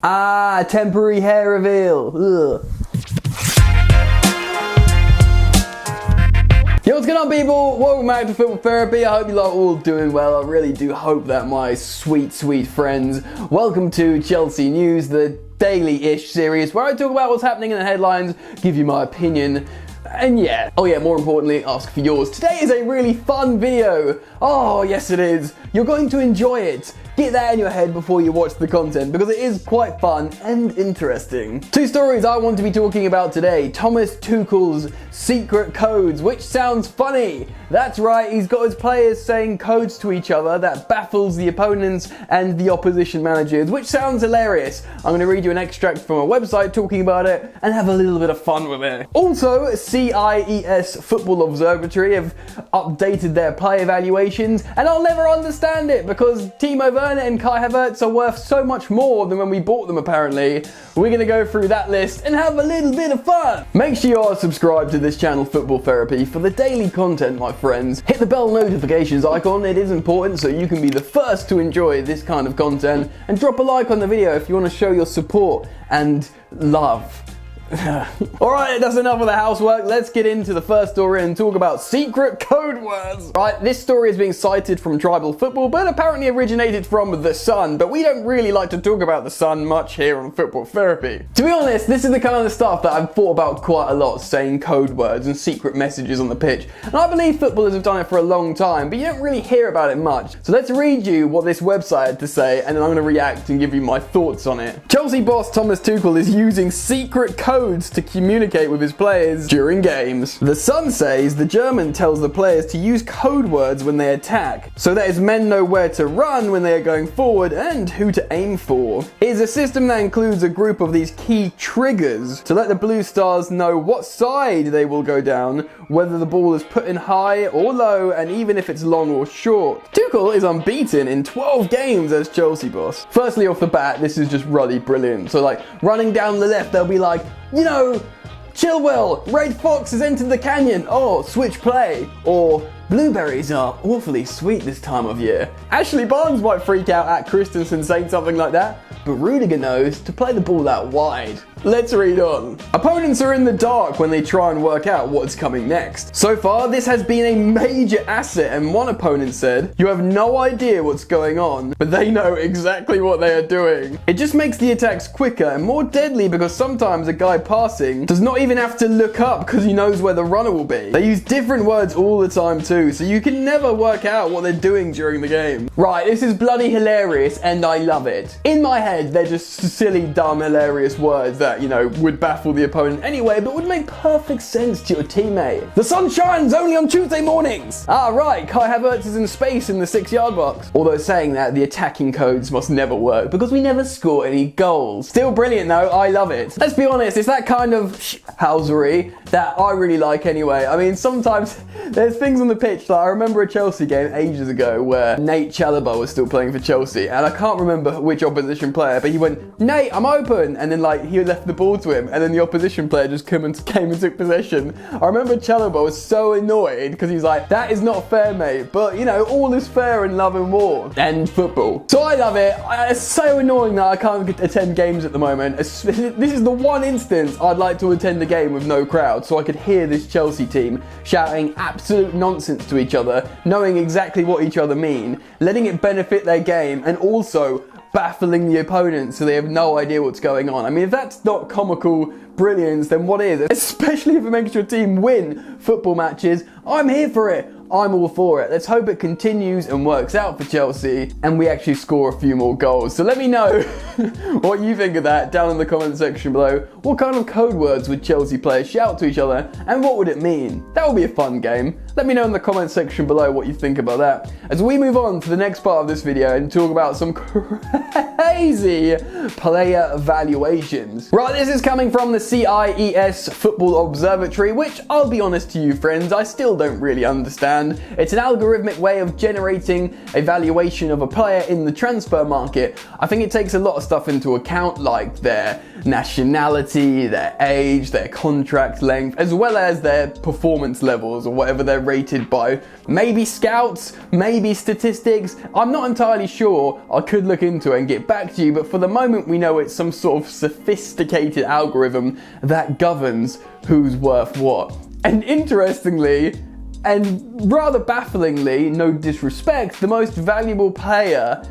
Ah, temporary hair reveal. Ugh. Yo, what's going on, people? Welcome back to Football Therapy. I hope you lot are all doing well. I really do hope that my sweet friends. Welcome to Chelsea News, the daily-ish series where I talk about what's happening in the headlines, give you my opinion, and yeah. Oh yeah, more importantly, ask for yours. Today is a really fun video. Oh, yes it is. You're going to enjoy it. Get that in your head before you watch the content because it is quite fun and interesting. Two stories I want to be talking about today. Thomas Tuchel's secret codes, which sounds funny. That's right, he's got his players saying codes to each other that baffles the opponents and the opposition managers, which sounds hilarious. I'm going to read you an extract from a website talking about it and have a little bit of fun with it. Also, CIES Football Observatory have updated their play evaluations, and I'll never understand it because Timo Werner and Kai Havertz are worth so much more than when we bought them apparently. We're going to go through that list and have a little bit of fun. Make sure you are subscribed to this channel, Football Therapy, for the daily content, my friends. Hit the bell notifications icon, it is important so you can be the first to enjoy this kind of content, and drop a like on the video if you want to show your support and love. Alright, that's enough of the housework. Let's get into the first story and talk about secret code words. Right, this story is being cited from Tribal Football, but apparently originated from The Sun, but we don't really like to talk about The Sun much here on Football Therapy. To be honest, this is the kind of stuff that I've thought about quite a lot, saying code words and secret messages on the pitch, and I believe footballers have done it for a long time, but you don't really hear about it much. So let's read you what this website had to say, and then I'm going to react and give you my thoughts on it. Chelsea boss Thomas Tuchel is using secret codes to communicate with his players during games. The Sun says the German tells the players to use code words when they attack, so that his men know where to run when they are going forward and who to aim for. It is a system that includes a group of these key triggers to let the Blue Stars know what side they will go down, whether the ball is put in high or low, and even if it's long or short. Tuchel is unbeaten in 12 games as Chelsea boss. Firstly, off the bat, this is just really brilliant. So like, running down the left, they'll be like, you know, Chilwell, Red Fox has entered the canyon. Oh, switch play. Or blueberries are awfully sweet this time of year. Ashley Barnes might freak out at Christensen saying something like that, but Rudiger knows to play the ball out wide. Let's read on. Opponents are in the dark when they try and work out what's coming next. So far, this has been a major asset, and one opponent said, you have no idea what's going on, but they know exactly what they are doing. It just makes the attacks quicker and more deadly because sometimes a guy passing does not even have to look up because he knows where the runner will be. They use different words all the time too, so you can never work out what they're doing during the game. Right, this is bloody hilarious and I love it. In my head, they're just silly, dumb, hilarious words that, you know, would baffle the opponent anyway, but would make perfect sense to your teammate. The sun shines only on Tuesday mornings. Ah, right, Kai Havertz is in space in the 6-yard box. Although saying that, the attacking codes must never work because we never score any goals. Still brilliant though, I love it. Let's be honest, it's that kind of housery that I really like anyway. I mean, sometimes there's things on the pitch, like I remember a Chelsea game ages ago where Nate Carabao was still playing for Chelsea, and I can't remember which opposition player, but he went, Nate, I'm open, and then like he left the ball to him, and then the opposition player just came and took possession. I remember Chelsea was so annoyed because he's like, that is not fair, mate, but you know, all is fair in love and war and football. So I love it. It's so annoying that I can't attend games at the moment. This is the one instance I'd like to attend a game with no crowd so I could hear this Chelsea team shouting absolute nonsense to each other, knowing exactly what each other mean, letting it benefit their game, and also baffling the opponent so they have no idea what's going on. I mean, if that's not comical brilliance, then what is? Especially if it makes your team win football matches. I'm here for it. I'm all for it. Let's hope it continues and works out for Chelsea and we actually score a few more goals. So let me know what you think of that down in the comment section below. What kind of code words would Chelsea players shout to each other and what would it mean? That would be a fun game. Let me know in the comment section below what you think about that. As we move on to the next part of this video and talk about some crazy player valuations. Right, this is coming from the CIES Football Observatory, which I'll be honest to you friends, I still don't really understand. It's an algorithmic way of generating a valuation of a player in the transfer market. I think it takes a lot of stuff into account, like their nationality, their age, their contract length, as well as their performance levels or whatever their rated by maybe scouts, maybe statistics. I'm not entirely sure. I could look into it and get back to you, but for the moment we know it's some sort of sophisticated algorithm that governs who's worth what. And interestingly, and rather bafflingly, no disrespect, the most valuable player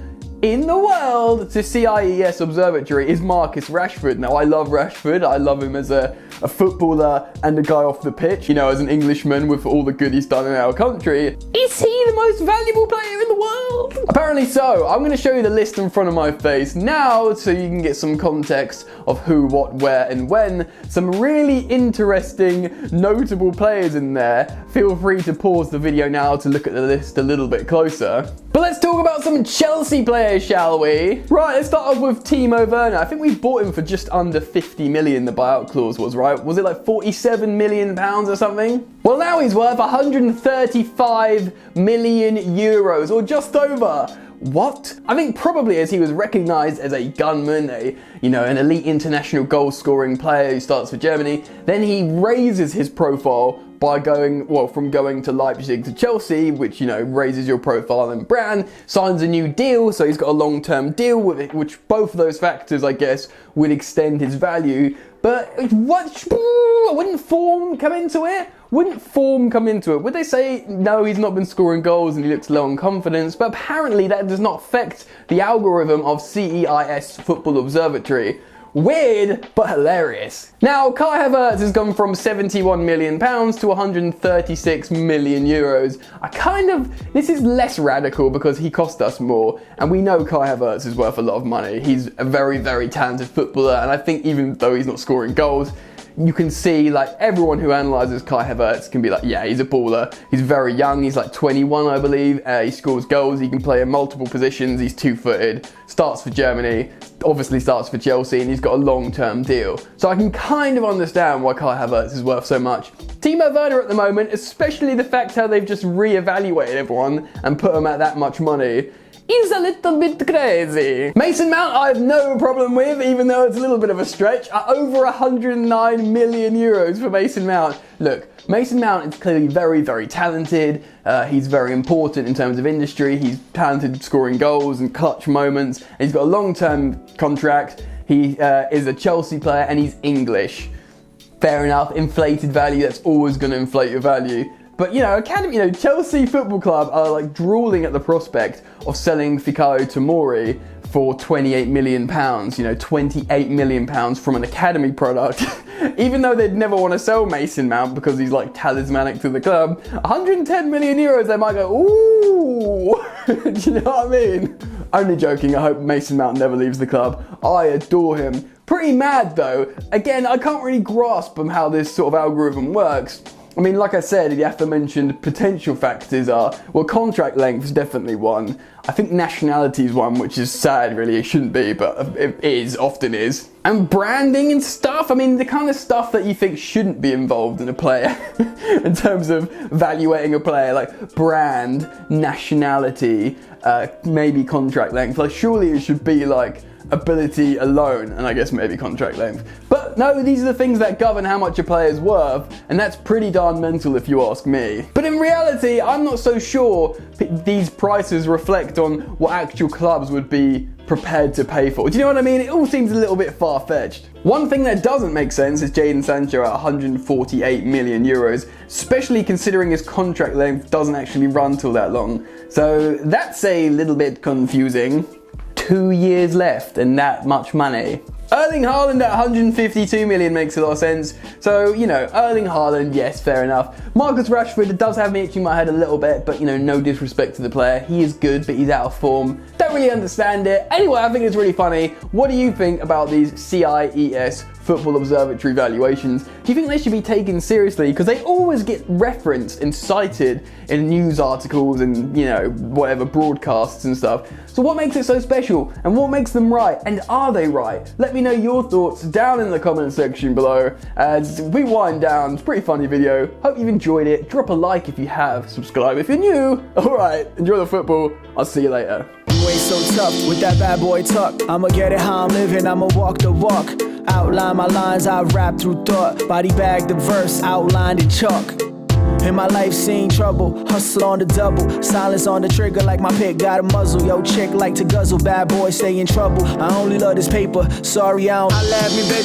in the world to CIES Observatory is Marcus Rashford. Now, I love Rashford. I love him as a footballer and a guy off the pitch, you know, as an Englishman with all the good he's done in our country. Is he the most valuable player in the world? Apparently so. I'm going to show you the list in front of my face now so you can get some context of who, what, where, and when. Some really interesting, notable players in there. Feel free to pause the video now to look at the list a little bit closer. But let's talk about some Chelsea players, shall we? Right, let's start off with Timo Werner. I think we bought him for just under 50 million, the buyout clause was, right? Was it like 47 million pounds or something? Well, now he's worth 135 million euros, or just over. What? I think probably as he was recognised as a gunman, an elite international goal-scoring player who starts for Germany, then he raises his profile by from going to Leipzig to Chelsea, which, raises your profile and brand, signs a new deal, so he's got a long-term deal with it, which both of those factors, I guess, would extend his value. But wouldn't form come into it? Would they say, no, he's not been scoring goals and he looks low on confidence? But apparently that does not affect the algorithm of CIES Football Observatory. Weird, but hilarious. Now, Kai Havertz has gone from 71 million pounds to 136 million euros. This is less radical because he cost us more, and we know Kai Havertz is worth a lot of money. He's a very, very talented footballer, and I think even though he's not scoring goals, you can see, everyone who analyses Kai Havertz can be like, yeah, he's a baller. He's very young. He's 21, I believe. He scores goals. He can play in multiple positions. He's two-footed. Starts for Germany. Obviously starts for Chelsea, and he's got a long-term deal. So I can kind of understand why Kai Havertz is worth so much. Timo Werner at the moment, especially the fact how they've just re-evaluated everyone and put him at that much money, is a little bit crazy. Mason Mount I have no problem with, even though it's a little bit of a stretch. Over 109 million euros for Mason Mount. Look, Mason Mount is clearly very, very talented. He's very important in terms of industry. He's talented scoring goals and clutch moments. And he's got a long-term contract. He is a Chelsea player and he's English. Fair enough, inflated value, that's always going to inflate your value. But, Chelsea Football Club are drooling at the prospect of selling Fikayo Tomori for £28 million, 28 million pounds from an academy product. Even though they'd never want to sell Mason Mount because he's talismanic to the club, 110 million euros, they might go, ooh, do you know what I mean? Only joking, I hope Mason Mount never leaves the club. I adore him. Pretty mad though. Again, I can't really grasp how this sort of algorithm works. I mean, like I said, the aforementioned potential factors are, well, contract length is definitely one. I think nationality is one, which is sad, really. It shouldn't be, but it often is. And branding and stuff. I mean, the kind of stuff that you think shouldn't be involved in a player in terms of evaluating a player, like brand, nationality, maybe contract length. Surely it should be ability alone, and I guess maybe contract length. But no, these are the things that govern how much a player is worth, and that's pretty darn mental if you ask me. But in reality, I'm not so sure these prices reflect on what actual clubs would be prepared to pay for. Do you know what I mean? It all seems a little bit far-fetched. One thing that doesn't make sense is Jadon Sancho at 148 million euros, especially considering his contract length doesn't actually run till that long. So that's a little bit confusing. 2 years left and that much money. Erling Haaland at 152 million makes a lot of sense. So, Erling Haaland, yes, fair enough. Marcus Rashford does have me itching my head a little bit, but, no disrespect to the player. He is good, but he's out of form. Don't really understand it. Anyway, I think it's really funny. What do you think about these CIES Football Observatory valuations? Do you think they should be taken seriously? Because they always get referenced and cited in news articles and, whatever, broadcasts and stuff. So what makes it so special? And what makes them right? And are they right? Let me know your thoughts down in the comment section below. As we wind down, it's a pretty funny video. Hope you've enjoyed it. Drop a like if you have. Subscribe if you're new. Alright, enjoy the football. I'll see you later. Way so tough with that bad boy tuck. I'ma get it how I'm living, I'ma walk the walk. Outline my lines, I rap through thought. Body bag the verse, outlined in chalk. In my life seen trouble, hustle on the double, silence on the trigger like my pick got a muzzle. Yo, chick like to guzzle, bad boy stay in trouble. I only love this paper, sorry I don't. I laugh me, bitch.